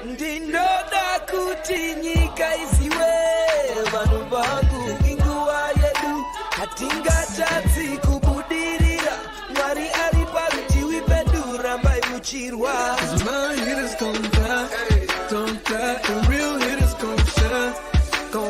Ndinoda kuti nyika isiwe vanhu vangu inguva yedu hatingatadzi kubudirira Mwari ari parutivi pedu rambai muchirwa My hitters gon' die, and real hitters gon'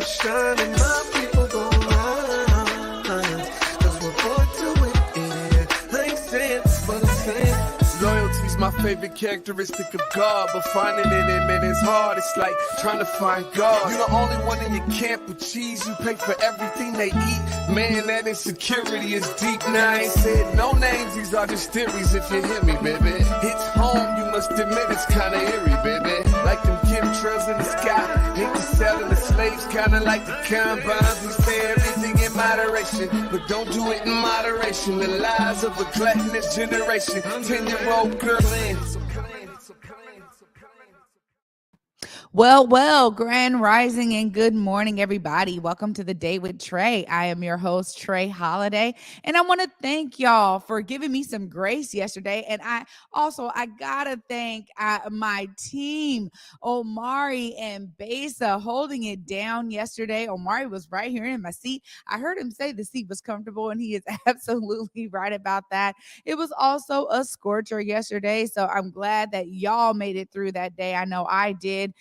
shine and my people gon' rise, 'cause we're born to it, I ain't saying but I'm saying Loyalty's my favorite characteristic of God, but finding it in it is hard. It's like trying to find God. You're the only one in your camp with cheese. You pay for everything they eat. Man, that insecurity is deep. Now I ain't said no names. These are just theories. If you hear me, baby, it's home. You must admit it's kinda eerie, baby. Like them chemtrails in the sky. Hate the selling the slaves, kinda like the combines. We say everything in moderation, but don't do it in moderation. The lies of a gluttonous generation. 10-year-old girl. Well, grand rising and good morning, everybody. Welcome to the Day with Trae. I am your host, Trae Holiday, and I want to thank y'all for giving me some grace yesterday. And I gotta thank my team, Omari and Besa, holding it down yesterday. Omari was right here in my seat. I heard him say the seat was comfortable, and he is absolutely right about that. It was also a scorcher yesterday, so I'm glad that y'all made it through that day. I know I did.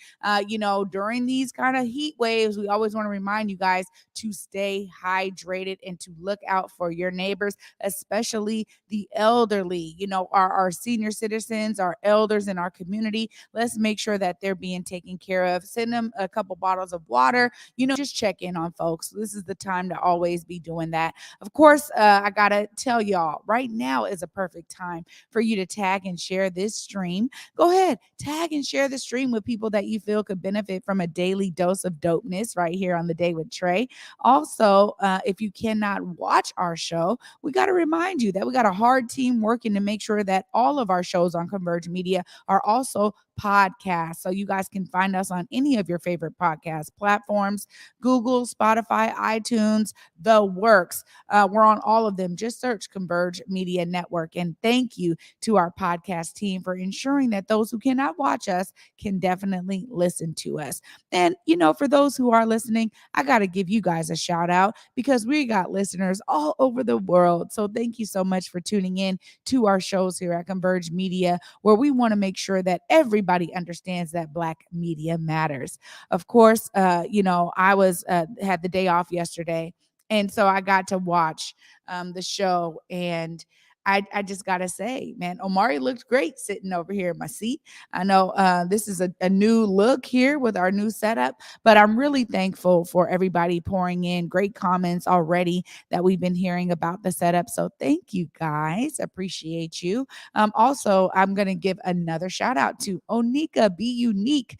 During these kind of heat waves, we always want to remind you guys to stay hydrated and to look out for your neighbors, especially the elderly, our senior citizens, our elders in our community. Let's make sure that they're being taken care of. Send them a couple bottles of water, just check in on folks. This is the time to always be doing that. Of course, I got to tell y'all, right now is a perfect time for you to tag and share this stream. Go ahead, tag and share the stream with people that you feel could benefit from a daily dose of dopeness right here on the Day with Trae. Also, if you cannot watch our show, we got to remind you that we got a hard team working to make sure that all of our shows on Converge Media are also podcasts. So you guys can find us on any of your favorite podcast platforms, Google, Spotify, iTunes, the works. We're on all of them. Just search Converge Media Network. And thank you to our podcast team for ensuring that those who cannot watch us can definitely listen to us. And, for those who are listening, I got to give you guys a shout out because we got listeners all over the world. So thank you so much for tuning in to our shows here at Converge Media, where we want to make sure that everybody understands that Black media matters. Of course, I was had the day off yesterday, and so I got to watch the show, and I just got to say, man, Omari looked great sitting over here in my seat. I know this is a new look here with our new setup, but I'm really thankful for everybody pouring in great comments already that we've been hearing about the setup. So thank you guys. Appreciate you. Also, I'm going to give another shout out to Onika Be Unique.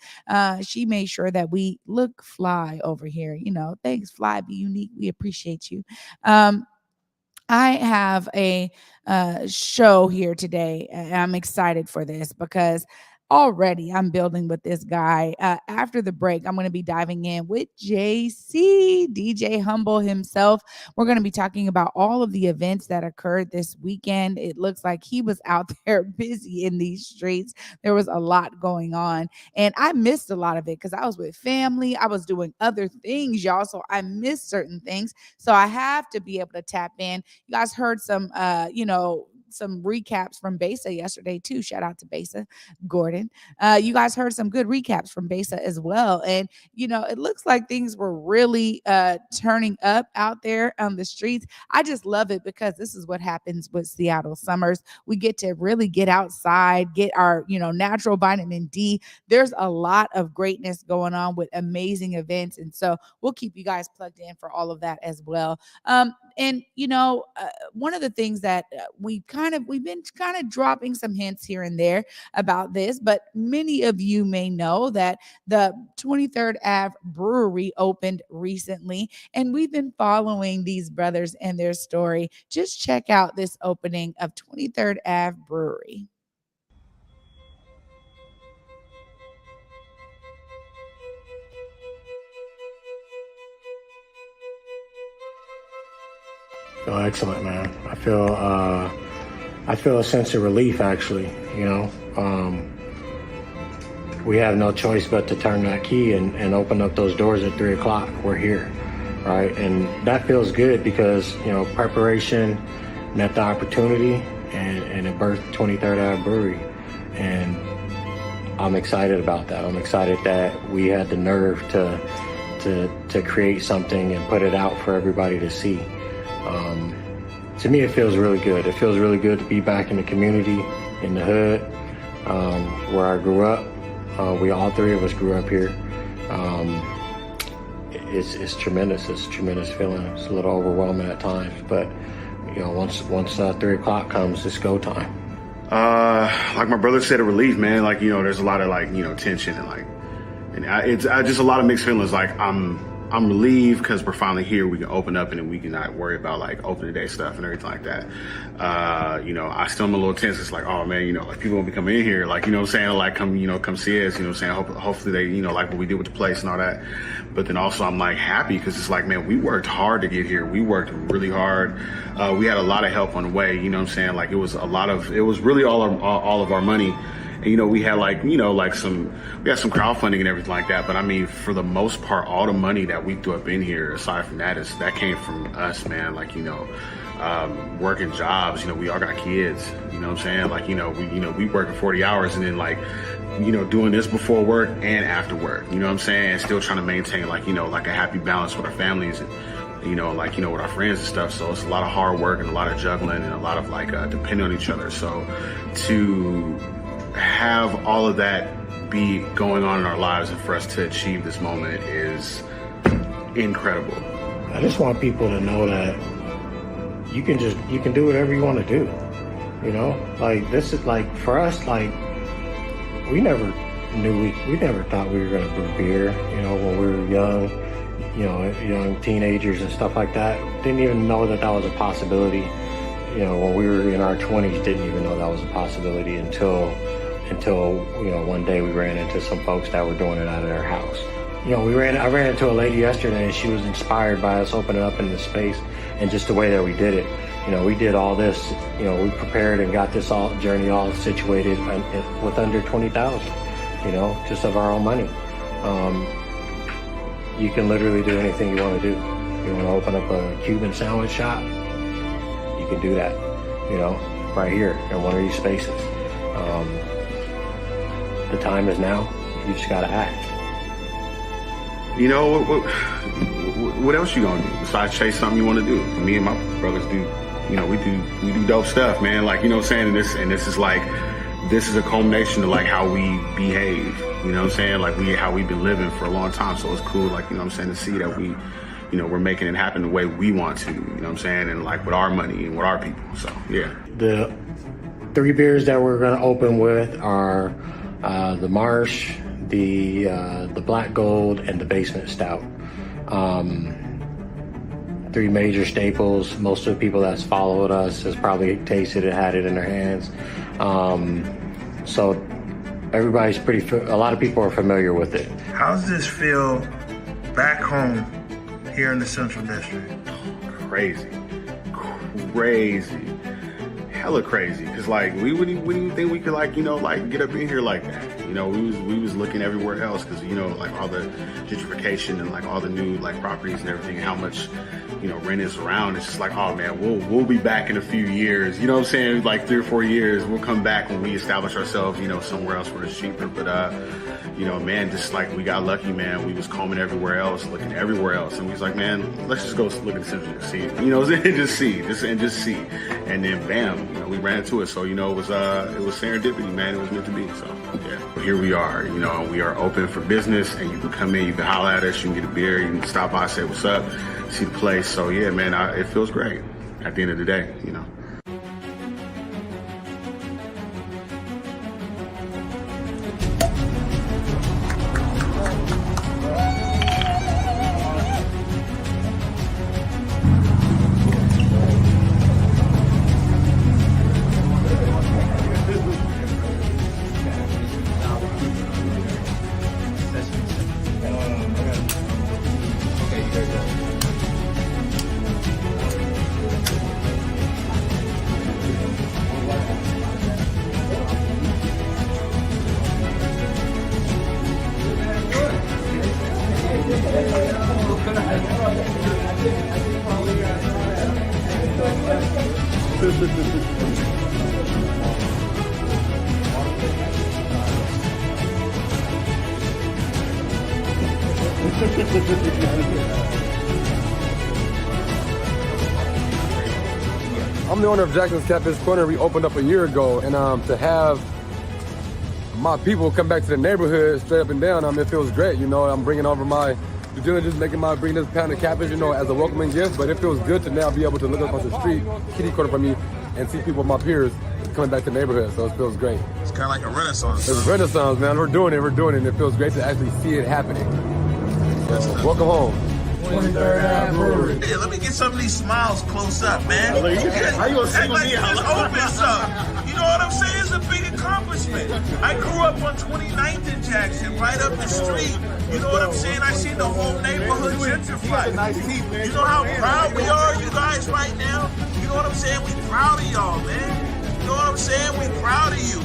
She made sure that we look fly over here. Thanks, Fly Be Unique. We appreciate you. I have a show here today, and I'm excited for this because already I'm building with this guy. After the break, I'm going to be diving in with JC, DJ Humble himself. We're going to be talking about all of the events that occurred this weekend. It looks like he was out there busy in these streets. There was a lot going on, and I missed a lot of it because I was with family. I was doing other things, y'all, so I missed certain things. So I have to be able to tap in. You guys heard some, some recaps from Besa yesterday too. Shout out to Besa Gordon. You guys heard some good recaps from Besa as well. And, it looks like things were really turning up out there on the streets. I just love it because this is what happens with Seattle summers. We get to really get outside, get our, natural vitamin D. There's a lot of greatness going on with amazing events. And so we'll keep you guys plugged in for all of that as well. One of the things that we've been kind of dropping some hints here and there about this, but many of you may know that the 23rd Ave Brewery opened recently, and we've been following these brothers and their story. Just check out this opening of 23rd Ave Brewery. Oh, excellent, man. I feel a sense of relief, actually. we have no choice but to turn that key and open up those doors at 3 o'clock. We're here, right? And that feels good because, you know, preparation met the opportunity and it birthed 23rd Ave Brewery. And I'm excited about that. I'm excited that we had the nerve to create something and put it out for everybody to see. To me, it feels really good. It feels really good to be back in the community, in the hood, where I grew up. We all three of us grew up here. It's tremendous. It's a tremendous feeling. It's a little overwhelming at times, but you know, once 3 o'clock comes, it's go time. Like my brother said, a relief, man. Like, you know, there's a lot of like, you know, tension and it's just a lot of mixed feelings. Like I'm relieved because we're finally here. We can open up and then we can not worry about like opening day stuff and everything like that. You know, I still am a little tense. It's like, oh man, you know, like people will be coming in here, like, you know what I'm saying? Like come see us, you know what I'm saying? Hopefully they, you know, like what we did with the place and all that. But then also I'm like happy because it's like, man, we worked hard to get here. We worked really hard. We had a lot of help on the way, you know what I'm saying? Like it was really all of our money. And, you know, we had like, you know, like we had some crowdfunding and everything like that. But I mean, for the most part, all the money that we threw up in here, aside from that, that came from us, man. Like, you know, working jobs, you know, we all got kids, you know what I'm saying? Like, you know, we working 40 hours and then like, you know, doing this before work and after work, you know what I'm saying? And still trying to maintain like, you know, like a happy balance with our families and, you know, like, you know, with our friends and stuff. So it's a lot of hard work and a lot of juggling and a lot of like depending on each other. So to have all of that be going on in our lives and for us to achieve this moment is incredible. I just want people to know that you can do whatever you want to do. You know, like this is like for us, like we never thought we were going to brew beer, you know, when we were young teenagers and stuff like that. Didn't even know that was a possibility. You know, when we were in our 20s, didn't even know that was a possibility until, you know, one day we ran into some folks that were doing it out of their house. You know, I ran into a lady yesterday and she was inspired by us opening up in the space and just the way that we did it. You know, we did all this, you know, we prepared and got this journey all situated with under 20,000, you know, just of our own money. You can literally do anything you want to do. You want to open up a Cuban sandwich shop, you can do that, you know, right here in one of these spaces. The time is now. You just got to act. You know, what else you gonna do besides chase something you want to do? Me and my brothers do, you know, we do dope stuff, man. Like, you know what I'm saying? And this is a culmination of like how we behave, you know what I'm saying? Like how we've been living for a long time. So it's cool, like, you know what I'm saying, to see that we, you know, we're making it happen the way we want to, you know what I'm saying? And like with our money and with our people. So, yeah. The 3 beers that we're going to open with are the Marsh, the Black Gold, and the Basement Stout. 3 major staples. Most of the people that's followed us has probably tasted it, had it in their hands. So everybody's a lot of people are familiar with it. How does this feel back home here in the Central District? Crazy. Hella crazy. Cause like we wouldn't even think we could like, you know, like get up in here like that. You know, we was looking everywhere else because, you know, like all the gentrification and like all the new like properties and everything, how much, you know, rent is around. It's just like, oh man, we'll be back in a few years. You know what I'm saying? Like 3 or 4 years, we'll come back when we establish ourselves, you know, somewhere else where it's cheaper. But you know, man, just like we got lucky, man. We was combing everywhere else, looking everywhere else, and we was like, man, let's just go look at the Central and see, you know, just see. And then bam, you know, we ran into it. So, you know, it was serendipity, man. It was meant to be. So yeah, here we are. You know, we are open for business, and you can come in, you can holler at us, you can get a beer, you can stop by, say what's up, see the place. So yeah, man, it feels great at the end of the day, you know. I'm the owner of Jackson's Catfish Corner. We opened up a year ago, and to have my people come back to the neighborhood straight up and down, it feels great. You know, I'm bringing over my due diligence, bringing this pound of catfish, as a welcoming gift. But it feels good to now be able to look up on the street, kitty corner from me, and see people, my peers, coming back to the neighborhood. So it feels great. It's kind of like a renaissance. It's a renaissance, man. We're doing it, and it feels great to actually see it happening. So, welcome home. 23rd Ave Brewery. Yeah, let me get some of these smiles close up, man. How you gonna see Like me? this opens up. You know what I'm saying? It's a big accomplishment. I grew up on 29th and Jackson, right up the street. You know what I'm saying? I seen the whole neighborhood gentrify. You know how proud we are, you guys, right now? You know what I'm saying? We proud of y'all, man. You know what I'm saying? We proud of you.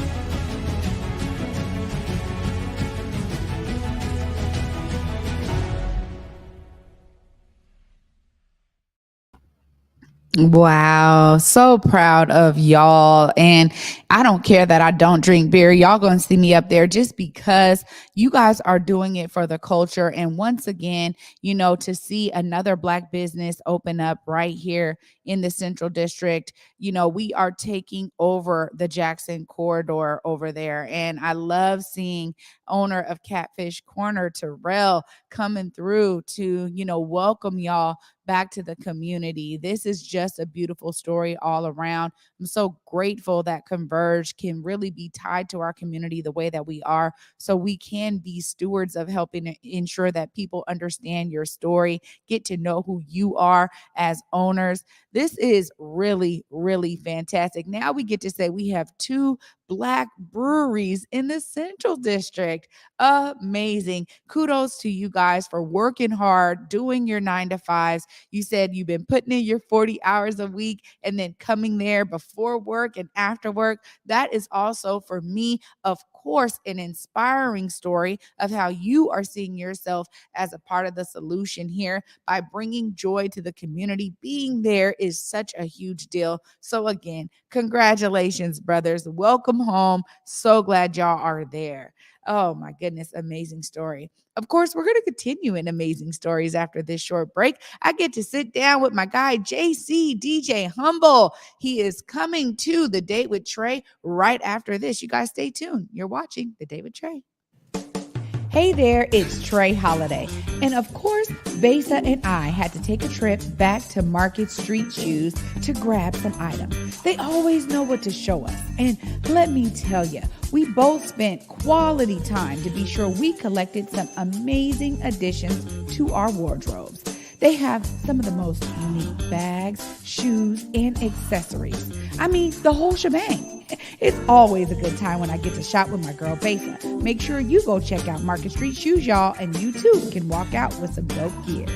Wow, so proud of y'all. And I don't care that I don't drink beer. Y'all gonna see me up there just because you guys are doing it for the culture. And once again, to see another Black business open up right here in the Central District, we are taking over the Jackson corridor over there. And I love seeing owner of Catfish Corner, Terrell, coming through to, welcome y'all back to the community. This is just a beautiful story all around. I'm so grateful that Converge can really be tied to our community the way that we are, so we can be stewards of helping ensure that people understand your story, get to know who you are as owners. This is really, really fantastic. Now we get to say we have two Black breweries in the Central District. Amazing. Kudos to you guys for working hard, doing your 9 to 5s. You said you've been putting in your 40 hours a week and then coming there before work and after work. That is also, for me, of course, an inspiring story of how you are seeing yourself as a part of the solution here by bringing joy to the community. Being there is such a huge deal. So again, congratulations, brothers. Welcome home. So glad y'all are there. Oh my goodness, amazing story. Of course, we're going to continue in amazing stories after this short break. I get to sit down with my guy, JC DJ Humble. He is coming to The Date with Trae right after this. You guys stay tuned. You're watching The Date with Trae. Hey there, it's Trae Holiday. And of course, Besa and I had to take a trip back to Market Street Shoes to grab some items. They always know what to show us. And let me tell you, we both spent quality time to be sure we collected some amazing additions to our wardrobes. They have some of the most unique bags, shoes, and accessories. I mean, the whole shebang. It's always a good time when I get to shop with my girl Besa. Make sure you go check out Market Street Shoes, y'all, and you too can walk out with some dope gear.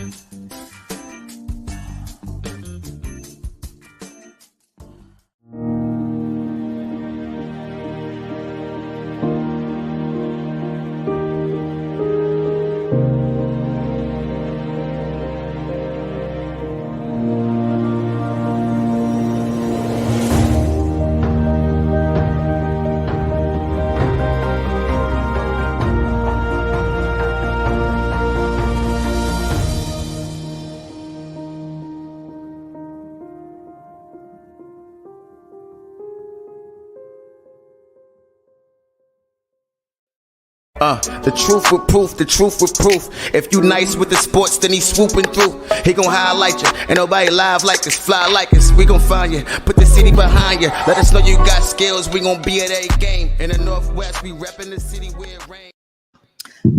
The truth with proof, the truth with proof. If you nice with the sports, then he swooping through. He gon' highlight you. Ain't nobody live like us, fly like us. We gon' find you, put the city behind you. Let us know you got skills, we gon' be at a game. In the Northwest, we reppin' the city where it rains.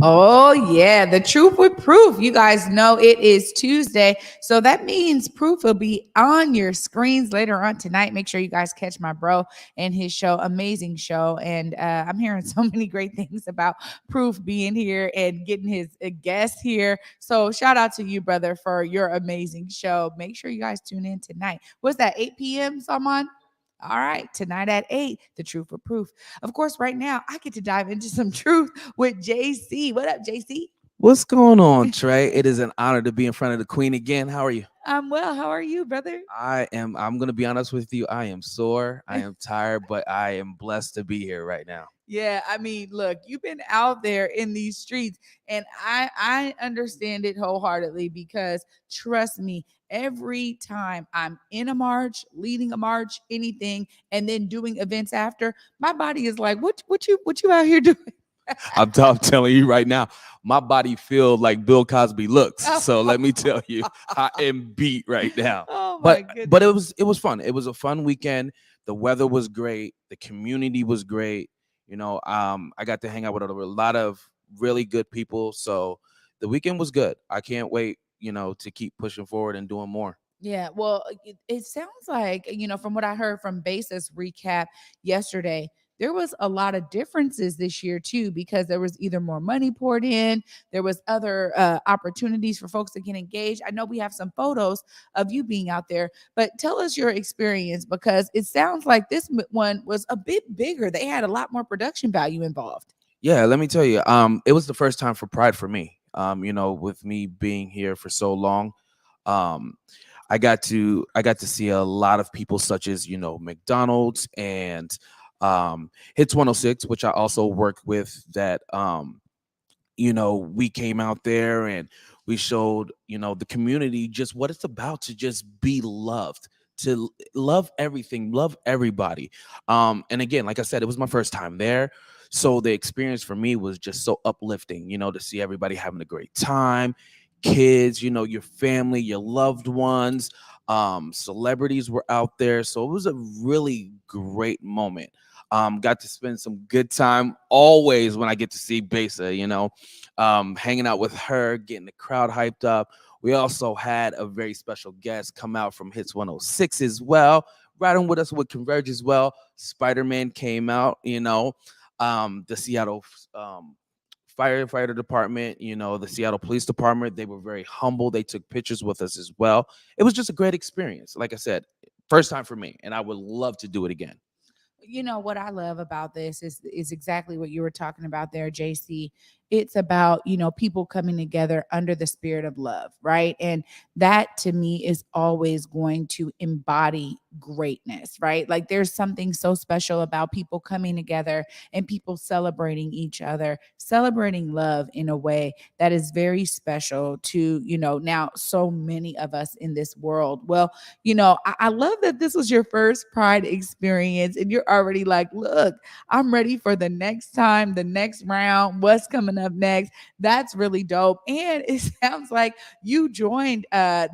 Oh, yeah. The truth with proof. You guys know it is Tuesday. So that means proof will be on your screens later on tonight. Make sure you guys catch my bro and his show. Amazing show. And I'm hearing so many great things about proof being here and getting his guest here. So shout out to you, brother, for your amazing show. Make sure you guys tune in tonight. What's that, 8 p.m., Salman? All right, tonight at 8, The Truth with Proof. Of course, right now, I get to dive into some truth with JC. What up, JC? What's going on, Trey? It is an honor to be in front of the queen again. How are you? I'm well. How are you, brother? I'm gonna be honest with you. I am sore. I am tired, but I am blessed to be here right now. Yeah, I mean, look, you've been out there in these streets, and I understand it wholeheartedly because trust me, every time I'm in a march, leading a march, anything, and then doing events after, my body is like, what you out here doing? I'm telling you right now, my body feels like Bill Cosby looks. So let me tell you, I am beat right now. Oh my But goodness. it was fun. It was a fun weekend. The weather was great. The community was great. I got to hang out with a lot of really good people. So the weekend was good. I can't wait, to keep pushing forward and doing more. Yeah, well, it sounds like, from what I heard from Basis recap yesterday, there was a lot of differences this year too, because there was either more money poured in, there was other opportunities for folks to get engaged. I know we have some photos of you being out there, but tell us your experience because it sounds like this one was a bit bigger. They had a lot more production value involved. Yeah, let me tell you, it was the first time for Pride for me. With me being here for so long, um, I got to see a lot of people such as McDonald's and Hits 106, which I also work with. That we came out there and we showed the community just what it's about to just be loved, to love everything, love everybody. And again, like I said, it was my first time there, so the experience for me was just so uplifting, to see everybody having a great time, kids, your family, your loved ones, celebrities were out there, so it was a really great moment. Got to spend some good time always when I get to see Besa, hanging out with her, getting the crowd hyped up. We also had a very special guest come out from Hits 106 as well, riding with us with Converge as well. Spider-Man came out, the Seattle firefighter department, the Seattle Police Department. They were very humble. They took pictures with us as well. It was just a great experience. Like I said, first time for me, and I would love to do it again. What I love about this is exactly what you were talking about there, JC. It's about, people coming together under the spirit of love, right? And that to me is always going to embody greatness, right? Like there's something so special about people coming together and people celebrating each other, celebrating love in a way that is very special to, now so many of us in this world. Well, I love that this was your first Pride experience and you're already like, look, I'm ready for the next time, the next round, what's coming up next. That's really dope. And it sounds like you joined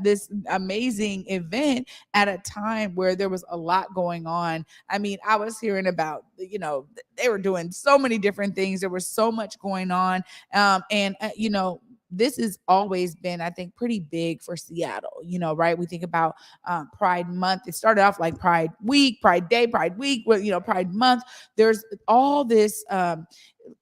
this amazing event at a time where there was a lot going on. I mean, I was hearing about, they were doing so many different things. There was so much going on. This has always been, I think, pretty big for Seattle, right? We think about Pride Month. It started off like Pride Week, Pride Day, Pride Week, Pride Month. There's all this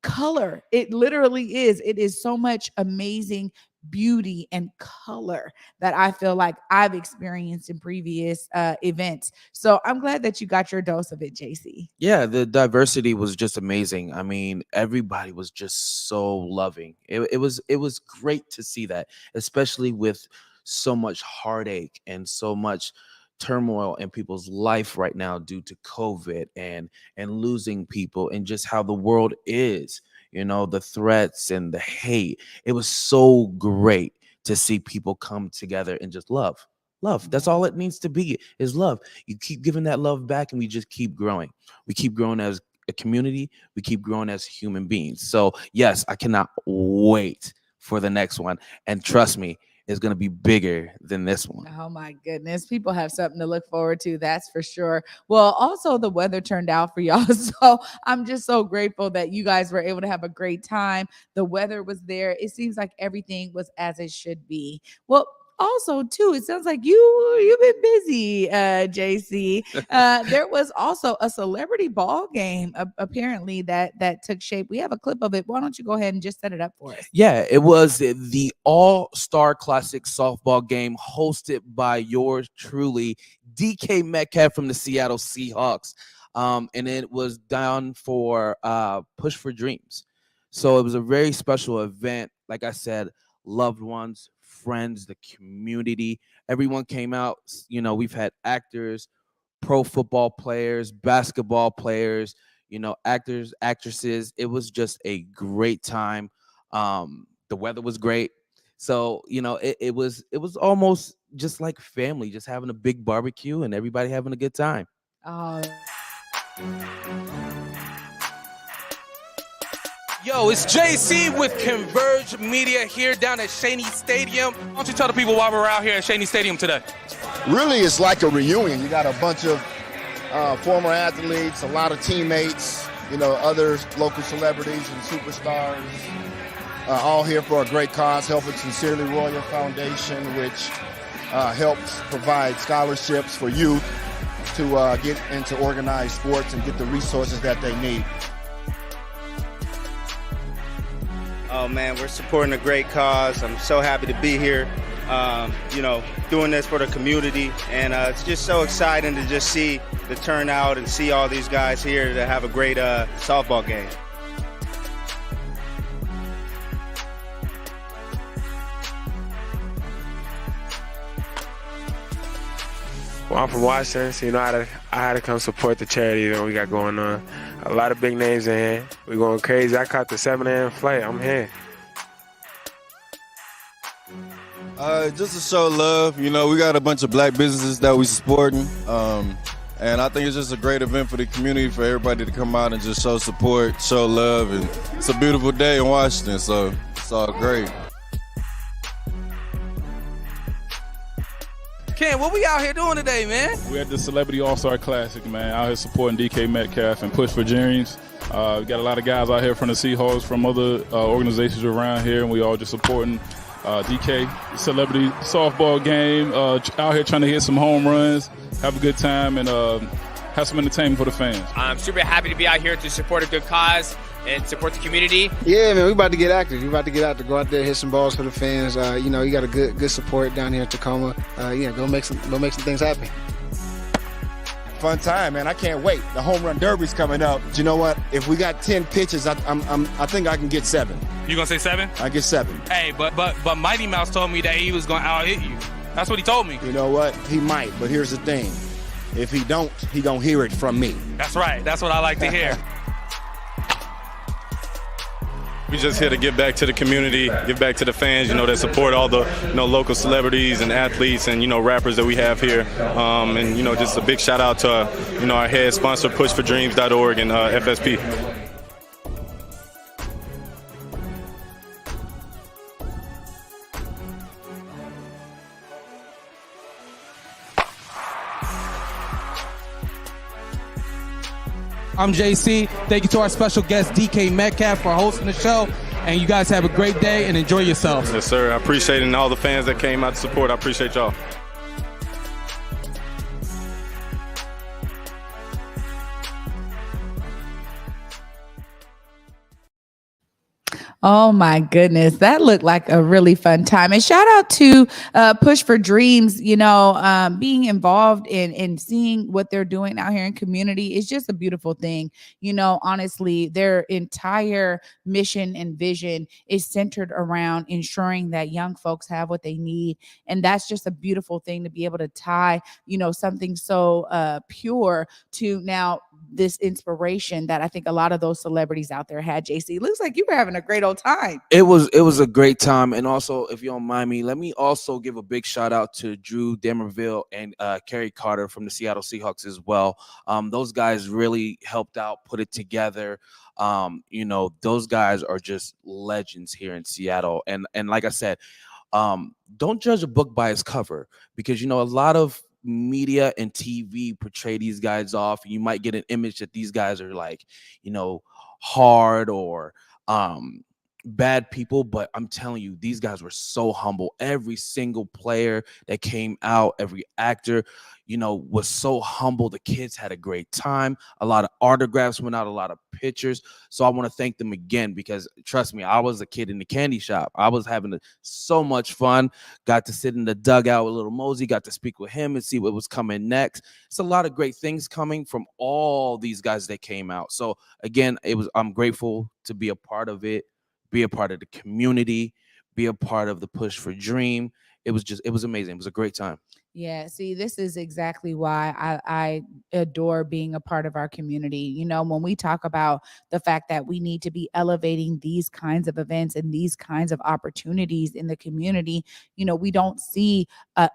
color. It literally is. It is so much amazing beauty and color that I feel like I've experienced in previous events. So I'm glad that you got your dose of it, JC. Yeah, the diversity was just amazing. I mean, everybody was just so loving. It was great to see that, especially with so much heartache and so much turmoil in people's life right now due to COVID and losing people and just how the world is, the threats and the hate. It was so great to see people come together and just love. Love. That's all it needs to be is love. You keep giving that love back and we just keep growing. We keep growing as a community. We keep growing as human beings. So, yes, I cannot wait for the next one. And trust me, it's going to be bigger than this one. Oh my goodness. People have something to look forward to. That's for sure. Well, also the weather turned out for y'all. So I'm just so grateful that you guys were able to have a great time. The weather was there. It seems like everything was as it should be. Well, also too, it sounds like you've been busy, JC. There was also a celebrity ball game apparently that took shape. We have a clip of it. Why don't you go ahead and just set it up for us? Yeah, it was the All-Star Classic softball game hosted by yours truly, DK Metcalf from the Seattle Seahawks. And it was down for Push for Dreams. So it was a very special event. Like I said, loved ones, friends, the community, everyone came out. We've had actors, pro football players, basketball players, actors, actresses. It was just a great time. The weather was great. So, it was almost just like family, just having a big barbecue and everybody having a good time. Oh, Yo, it's JC with Converge Media here down at Shaney Stadium. Why don't you tell the people why we're out here at Shaney Stadium today? Really, it's like a reunion. You got a bunch of former athletes, a lot of teammates, other local celebrities and superstars, all here for a great cause, helping Sincerely Royal Foundation, which helps provide scholarships for youth to get into organized sports and get the resources that they need. Oh man, we're supporting a great cause. I'm so happy to be here, doing this for the community. And it's just so exciting to just see the turnout and see all these guys here to have a great softball game. Well, I'm from Washington, so I had to come support the charity that we got going on. A lot of big names in here. We're going crazy. I caught the 7 a.m. flight. I'm here. Just to show love, we got a bunch of black businesses that we supporting, and I think it's just a great event for the community, for everybody to come out and just show support, show love, and it's a beautiful day in Washington, so it's all great. Ken, what we out here doing today, man? We at the Celebrity All-Star Classic, man. Out here supporting DK Metcalf and Push for Dreams. We got a lot of guys out here from the Seahawks, from other organizations around here, and we all just supporting DK Celebrity Softball game. Out here trying to hit some home runs, have a good time, and have some entertainment for the fans. I'm super happy to be out here to support a good cause and support the community. Yeah, man, we about to get active. We about to get out to go out there, hit some balls for the fans. You got a good support down here in Tacoma. Go make some things happen. Fun time, man. I can't wait. The home run derby's coming up. But you know what? If we got 10 pitches, I think I can get 7. You gonna say 7? I get 7. Hey, but Mighty Mouse told me that he was gonna out hit you. That's what he told me. You know what? He might, but here's the thing. If he don't, he gonna hear it from me. That's right. That's what I like to hear. We just here to give back to the community, give back to the fans, that support all the, local celebrities and athletes and, rappers that we have here. And, just a big shout out to, our head sponsor, pushfordreams.org and FSP. I'm JC. Thank you to our special guest, DK Metcalf, for hosting the show. And you guys have a great day and enjoy yourselves. Yes, sir. I appreciate it. And all the fans that came out to support, I appreciate y'all. Oh my goodness, that looked like a really fun time. And shout out to Push for Dreams, being involved in seeing what they're doing out here in community is just a beautiful thing. Honestly, their entire mission and vision is centered around ensuring that young folks have what they need. And that's just a beautiful thing to be able to tie, something so pure to now this inspiration that I think a lot of those celebrities out there had. JC, looks like you were having a great old time. It was a great time. And also, if you don't mind me, let me also give a big shout out to Drew Demerville and Kerry Carter from the Seattle Seahawks as well. Those guys really helped out, put it together. Those guys are just legends here in Seattle. And like I said, don't judge a book by its cover, because, a lot of media and TV portray these guys off. You might get an image that these guys are like, hard or bad people, but I'm telling you, these guys were so humble. Every single player that came out, every actor, was so humble. The kids had a great time. A lot of autographs went out, a lot of pictures. So I want to thank them again, because trust me, I was a kid in the candy shop. I was having so much fun. Got to sit in the dugout with little Mosey, got to speak with him and see what was coming next. It's a lot of great things coming from all these guys that came out. So again, I'm grateful to be a part of it, be a part of the community, be a part of the push for Dream. It was amazing. It was a great time. Yeah, see, this is exactly why I adore being a part of our community. When we talk about the fact that we need to be elevating these kinds of events and these kinds of opportunities in the community, we don't see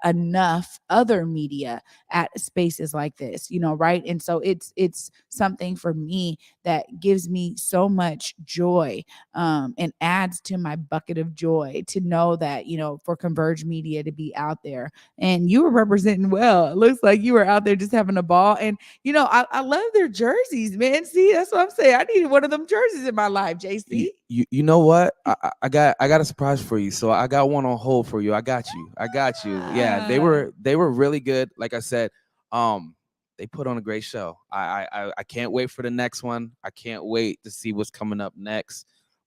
enough other media at spaces like this, right? And so it's something for me that gives me so much joy, and adds to my bucket of joy to know that, for Converge Media to be out there. And you were representing well. It looks like you were out there just having a ball. And I love their jerseys, man. See, that's what I'm saying. I needed one of them jerseys in my life, JC. You know what? I got a surprise for you. So I got one on hold for you. I got you. Yeah, they were really good. Like I said, they put on a great show. I can't wait for the next one. I can't wait to see what's coming up next.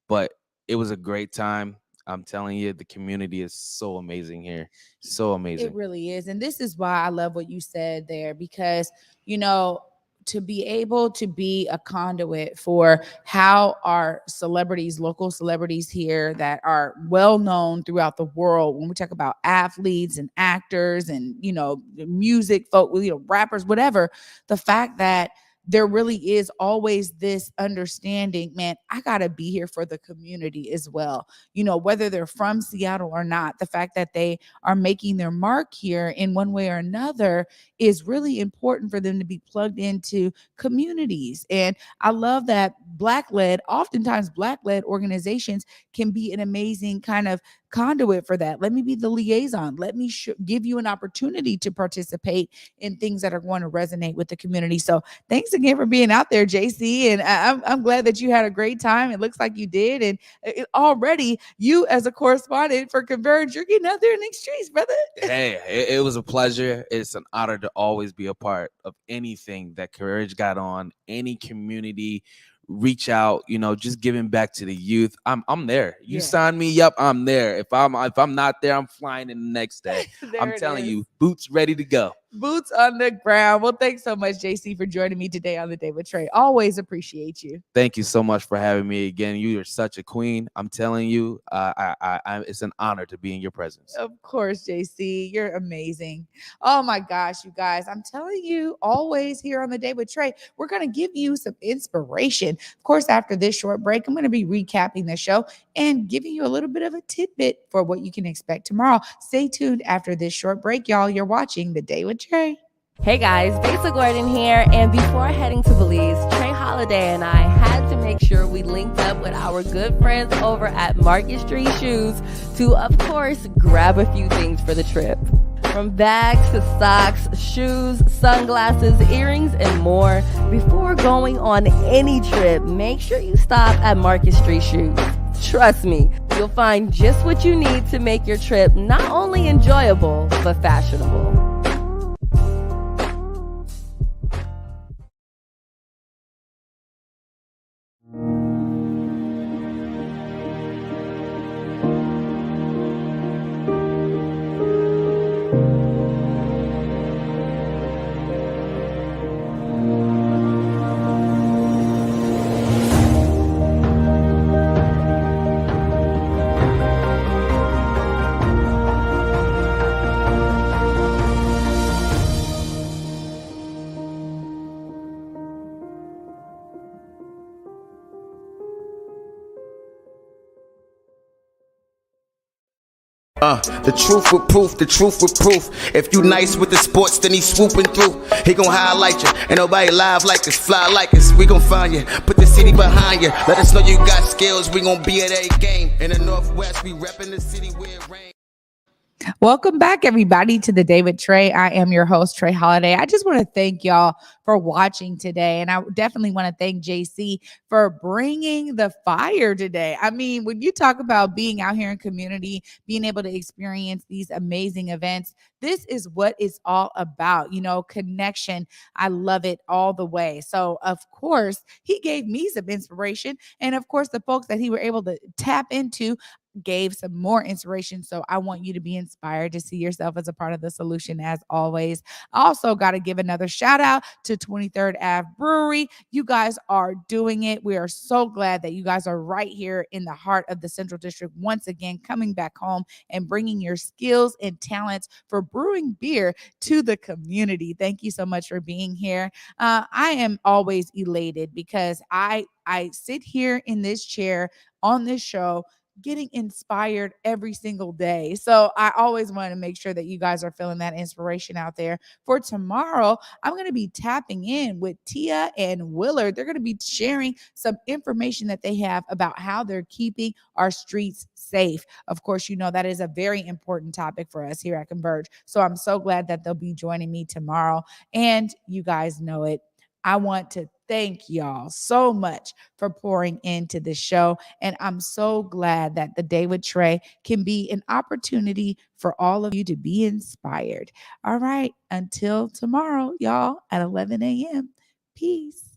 But it was a great time. I'm telling you, the community is so amazing here. So amazing. It really is. And this is why I love what you said there, because, to be able to be a conduit for how our celebrities, local celebrities here that are well known throughout the world, when we talk about athletes and actors and, music folk, rappers, whatever, the fact that there really is always this understanding, man, I got to be here for the community as well. Whether they're from Seattle or not, the fact that they are making their mark here in one way or another is really important for them to be plugged into communities. And I love that oftentimes Black-led organizations can be an amazing kind of conduit for that. Let me be the liaison. Let me give you an opportunity to participate in things that are going to resonate with the community. So thanks again for being out there, JC. And I'm glad that you had a great time. It looks like you did. And already you, as a correspondent for Converge, you're getting out there in these streets, brother. Hey, it was a pleasure. It's an honor to always be a part of anything that Courage got on, any community. Reach out, just giving back to the youth. I'm there. You sign me up, I'm there. If I'm not there, I'm flying in the next day. I'm telling you, boots ready to go. Boots on the ground. Well, thanks so much, JC, for joining me today on The Day with Trae. Always appreciate you. Thank you so much for having me again. You are such a queen. I'm telling you, it's an honor to be in your presence. Of course, JC, you're amazing. Oh my gosh, you guys, I'm telling you, always here on The Day with Trae, we're going to give you some inspiration. Of course, after this short break, I'm going to be recapping the show and giving you a little bit of a tidbit for what you can expect tomorrow. Stay tuned after this short break, y'all. You're watching The Day with Trae. Hey guys, Besa Gordon here, and before heading to Belize, Trae Holiday and I had to make sure we linked up with our good friends over at Market Street Shoes to, of course, grab a few things for the trip. From bags to socks, shoes, sunglasses, earrings, and more. Before going on any trip, make sure you stop at Market Street Shoes. Trust me, you'll find just what you need to make your trip not only enjoyable, but fashionable. The truth with proof, the truth with proof. If you nice with the sports, then he swooping through. He gon' highlight you. Ain't nobody live like us, fly like us. We gon' find you, put the city behind you. Let us know you got skills, we gon' be at a game. In the Northwest, we reppin' the city where it rains. Welcome back, everybody, to the Day with Trae. I am your host, Trae Holiday. I just want to thank y'all for watching today. And I definitely want to thank JC for bringing the fire today. I mean, when you talk about being out here in community, being able to experience these amazing events, this is what it's all about, connection. I love it all the way. So, of course, he gave me some inspiration. And of course, the folks that he were able to tap into gave some more inspiration. So I want you to be inspired to see yourself as a part of the solution as always. I also got to give another shout out to 23rd Ave Brewery. You guys are doing it. We are so glad that you guys are right here in the heart of the Central District once again, coming back home and bringing your skills and talents for brewing beer to the community. Thank you so much for being here. I am always elated because I sit here in this chair on this show getting inspired every single day. So I always want to make sure that you guys are feeling that inspiration out there. For tomorrow, I'm going to be tapping in with Tia and Willard. They're going to be sharing some information that they have about how they're keeping our streets safe. Of course, that is a very important topic for us here at Converge. So I'm so glad that they'll be joining me tomorrow. And you guys know it. I want to thank y'all so much for pouring into this show. And I'm so glad that the Day with Trae can be an opportunity for all of you to be inspired. All right. Until tomorrow, y'all, at 11 a.m. Peace.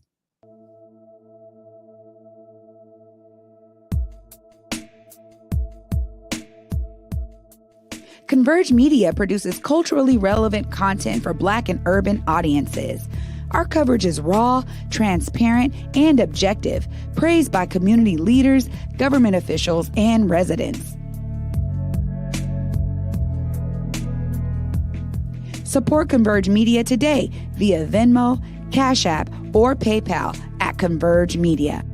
Converge Media produces culturally relevant content for Black and urban audiences. Our coverage is raw, transparent, and objective, praised by community leaders, government officials, and residents. Support Converge Media today via Venmo, Cash App, or PayPal at Converge Media.